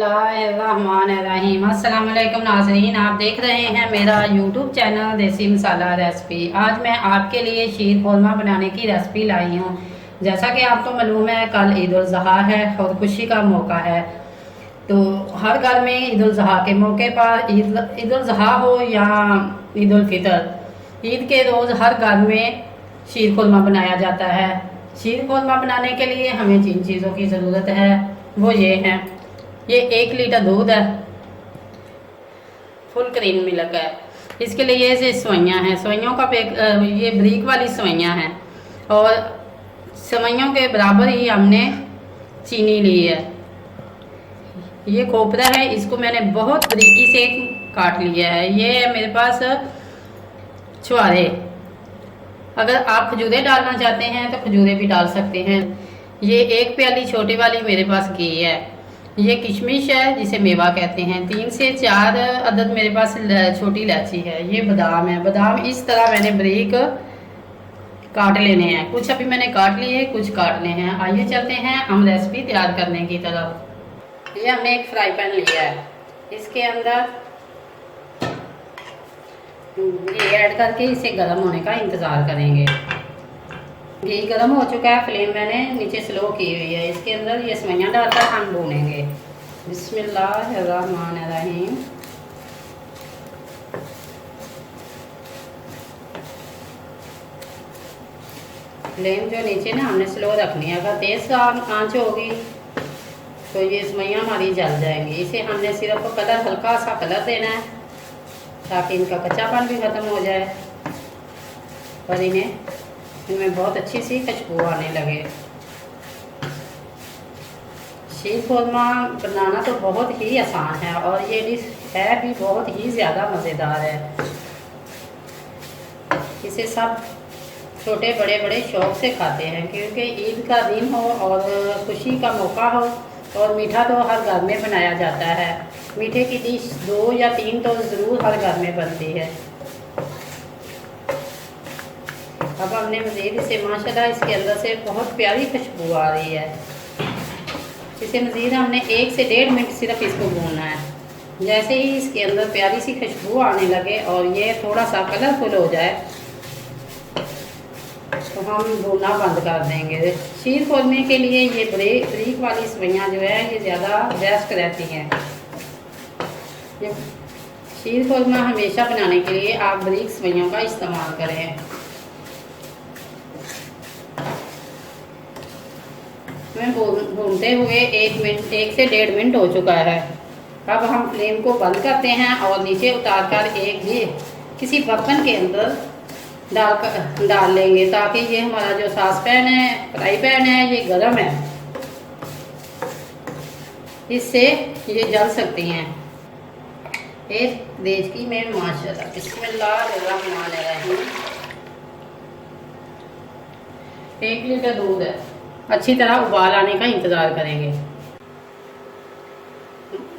बिस्मिल्लाहिर्रहमानिर्रहीम। अस्सलाम वालेकुम नाज़रीन, आप देख रहे हैं मेरा यूट्यूब चैनल देसी मसाला रेसिपी। आज मैं आपके लिए शीर खोरमा बनाने की रेसिपी लाई हूँ। जैसा कि आपको मालूम है, कल ईद उल ज़ुहा है और खुशी का मौका है। तो हर घर में ईद उल ज़ुहा के मौके पर ईद उल ज़ुहा हो या ईद उल फितर, ईद के रोज़ हर घर में शीर खोरमा बनाया जाता है। शीर खोरमा बनाने के लिए हमें जिन चीज़ों की ज़रूरत है वो ये हैं। ये 1 लीटर दूध है, फुल क्रीम मिल्क है। इसके लिए ये सवैयाँ हैं, सवैयों का ये ब्रीक वाली सवैयाँ हैं और सवैयों के बराबर ही हमने चीनी ली है। ये खोपरा है, इसको मैंने बहुत बारीकी से काट लिया है। ये है मेरे पास छुहारे। अगर आप खजूरें डालना चाहते हैं तो खजूरें भी डाल सकते हैं। ये 1 प्याली छोटी वाली मेरे पास घी है। ये किशमिश है जिसे मेवा कहते हैं। 3 से 4 अदद मेरे पास छोटी इलायची है। ये बादाम है। बादाम इस तरह मैंने बारीक काट लेने हैं। कुछ अभी मैंने काट लिए, कुछ काटने हैं। आइए चलते हैं हम रेसिपी तैयार करने की तरफ। ये हमने एक फ्राई पैन लिया है, इसके अंदर ये ऐड करके इसे गर्म होने का इंतज़ार करेंगे। घी गर्म हो चुका है, फ्लेम मैंने नीचे स्लो की हुई है। इसके अंदर ये सवैयाँ डालकर हम भूनेंगे। बिस्मिल्लाहिर्रहमानिर्रहीम। फ्लेम जो नीचे ना हमने स्लो रखनी है। अगर तेज़ आंच होगी तो ये सवैयाँ हमारी जल जाएंगी। इसे हमने सिर्फ कलर, हल्का सा कलर देना है ताकि इनका कच्चापन भी ख़त्म हो जाए और इनमें बहुत अच्छी सी खुशबू आने लगे। शीर खोरमा बनाना तो बहुत ही आसान है और ये डिश है भी बहुत ही ज़्यादा मज़ेदार है। इसे सब छोटे बड़े बड़े शौक़ से खाते हैं क्योंकि ईद का दिन हो और खुशी का मौका हो और मीठा तो हर घर में बनाया जाता है। मीठे की डिश 2 या 3 तो ज़रूर हर घर में बनती है। अब हमने मज़ीद इसे माशाल्लाह इसके अंदर से बहुत प्यारी खुशबू आ रही है। इसे मज़ीद हमने 1 से 1.5 मिनट सिर्फ इसको भूनना है। जैसे ही इसके अंदर प्यारी सी खुशबू आने लगे और ये थोड़ा सा कलरफुल हो जाए तो हम भूनना बंद कर देंगे। शीर खोलने के लिए ये ब्रीक वाली सवैयाँ जो है ये ज़्यादा बेस्ट रहती हैं। ये शीर खोरमा हमेशा बनाने के लिए आप ब्रीक सवैयों का इस्तेमाल करें। मैं भूनते हुए 1 से 1.5 मिनट हो चुका है। अब हम फ्लेम को बंद करते हैं और नीचे उतारकर एक भी किसी बर्तन के अंदर डाल लेंगे ताकि ये हमारा जो सास पैन है, फ्राई पैन है, ये गर्म है, इससे ये जल सकती हैं। एक देचकी में माशाल्लाह बिस्मिल्लाहिर्रहमानिर्रहीम 1 लीटर दूध है। अच्छी तरह उबाल आने का इंतज़ार करेंगे।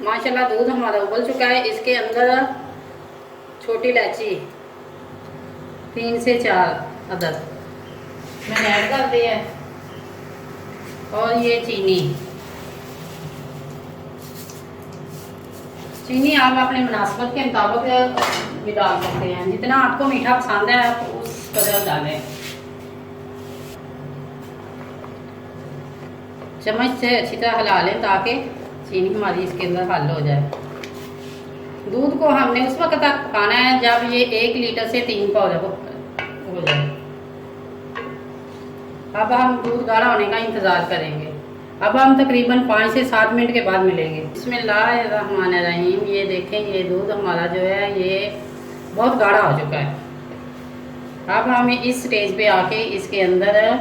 माशाल्लाह दूध हमारा उबल चुका है। इसके अंदर छोटी इलायची 3 से 4 अदद मैंने ऐड कर दिया है और ये चीनी आप अपने मुनासिबत के मुताबिक भी डाल सकते हैं। जितना आपको मीठा पसंद है आप उस कदर डालें। चम्मच से अच्छी तरह हिला लें ताकि चीनी हमारी इसके अंदर हल हो जाए। दूध को हमने उस वक्त तक पकाना है जब ये 1 लीटर से 3 पाउडर हो जाए। अब हम दूध गाढ़ा होने का इंतज़ार करेंगे। अब हम तकरीबन 5 से 7 मिनट के बाद मिलेंगे। बिस्मिल्लाहिर्रहमानिर्रहीम। ये देखें, ये दूध हमारा जो है ये बहुत गाढ़ा हो चुका है। अब हमें इस स्टेज पे आके इसके अंदर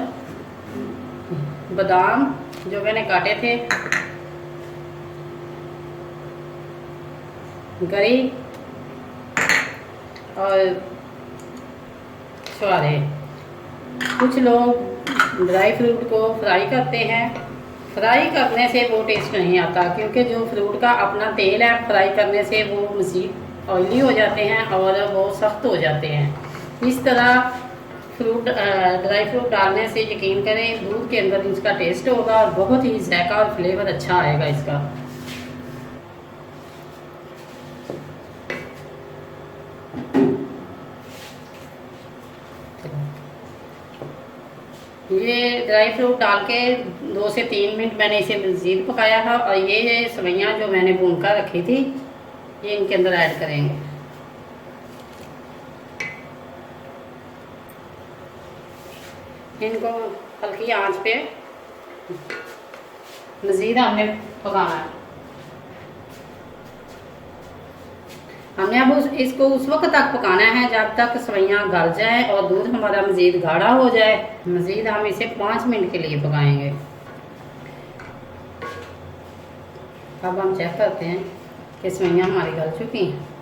बादाम जो मैंने काटे थे, गरी और छुहारे। कुछ लोग ड्राई फ्रूट को फ्राई करते हैं। फ्राई करने से वो टेस्ट नहीं आता क्योंकि जो फ्रूट का अपना तेल है, फ्राई करने से वो मज़ीद ऑयली हो जाते हैं और वो सख्त हो जाते हैं। इस तरह ड्राई फ्रूट डालने से यकीन करें दूध के अंदर इसका टेस्ट होगा और बहुत ही जायका और फ्लेवर अच्छा आएगा इसका। ये ड्राई फ्रूट डाल के 2 से 3 मिनट मैंने इसे मज़ीद पकाया है और ये सेवइयाँ जो मैंने भून कर रखी थी ये इनके अंदर ऐड करेंगे। इनको हल्की आंच पे मज़ीद हमने पकाना है। हमने अब इसको उस वक्त तक पकाना है जब तक सेवइयाँ गल जाए और दूध हमारा मज़ीद गाढ़ा हो जाए। मज़ीद हम इसे 5 मिनट के लिए पकाएंगे। अब हम चेक करते हैं कि सेवइयाँ हमारी गल चुकी हैं।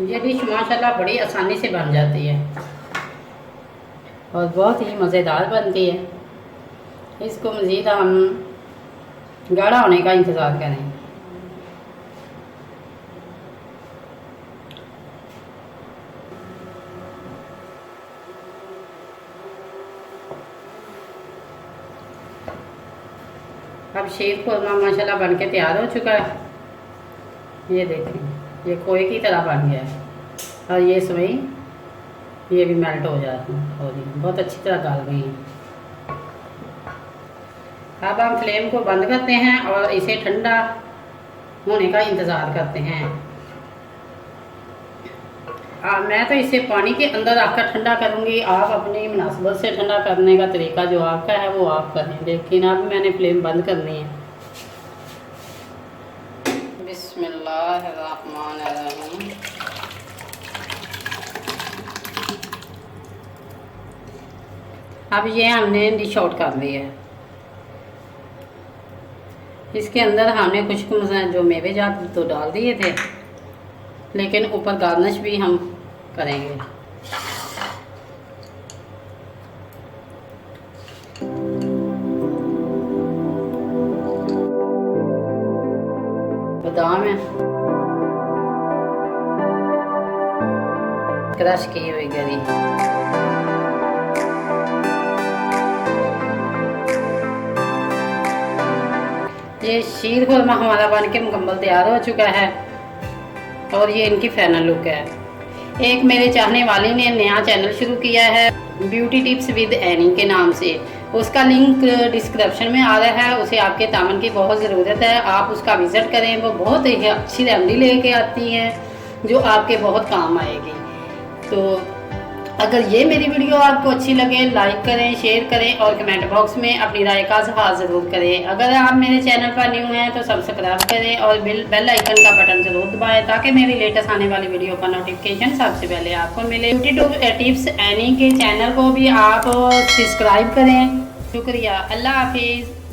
ये डिश माशाल्लाह बड़ी आसानी से बन जाती है और बहुत ही मज़ेदार बनती है। इसको मज़ीद हम गाढ़ा होने का इंतज़ार करें। अब शीर खुरमा माशाल्लाह बन के तैयार हो चुका है। ये देखें, ये खोए की तरह बन गया है और ये सेवई ये भी मेल्ट हो जाती है और बहुत अच्छी तरह गल गई है। अब हम फ्लेम को बंद करते हैं और इसे ठंडा होने का इंतज़ार करते हैं। मैं तो इसे पानी के अंदर रखकर ठंडा करूँगी। आप अपनी मुनासिबत से ठंडा करने का तरीका जो आपका है वो आप करें, लेकिन अब मैंने फ्लेम बंद करनी है। बिस्मिल्लाहिर्रहमानिर्रहीम। अब ये हमने डिश आउट कर दी है। इसके अंदर हमने कुछ जो मेवे जात तो डाल दिए थे, लेकिन ऊपर गार्निश भी हम करेंगे। बादाम है क्रश की हुई गरी, ये शीर खुरमा हमारा बन के मुकम्मल तैयार हो चुका है और ये इनकी फाइनल लुक है। एक मेरे चाहने वाली ने नया चैनल शुरू किया है ब्यूटी टिप्स विद एनी के नाम से। उसका लिंक डिस्क्रिप्शन में आ रहा है। उसे आपके तामन की बहुत ज़रूरत है, आप उसका विज़िट करें। वो बहुत ही अच्छी रेमेडी लेके आती हैं जो आपके बहुत काम आएगी। तो अगर ये मेरी वीडियो आपको अच्छी लगे लाइक करें, शेयर करें और कमेंट बॉक्स में अपनी राय का इज़हार ज़रूर करें। अगर आप मेरे चैनल पर न्यू हैं तो सब्सक्राइब करें और बेल आइकन का बटन ज़रूर दबाएं ताकि मेरी लेटेस्ट आने वाली वीडियो का नोटिफिकेशन सबसे पहले आपको मिले। ब्यूटी टिप्स एनी के चैनल को भी आप सब्सक्राइब करें। शुक्रिया। अल्लाह हाफिज़।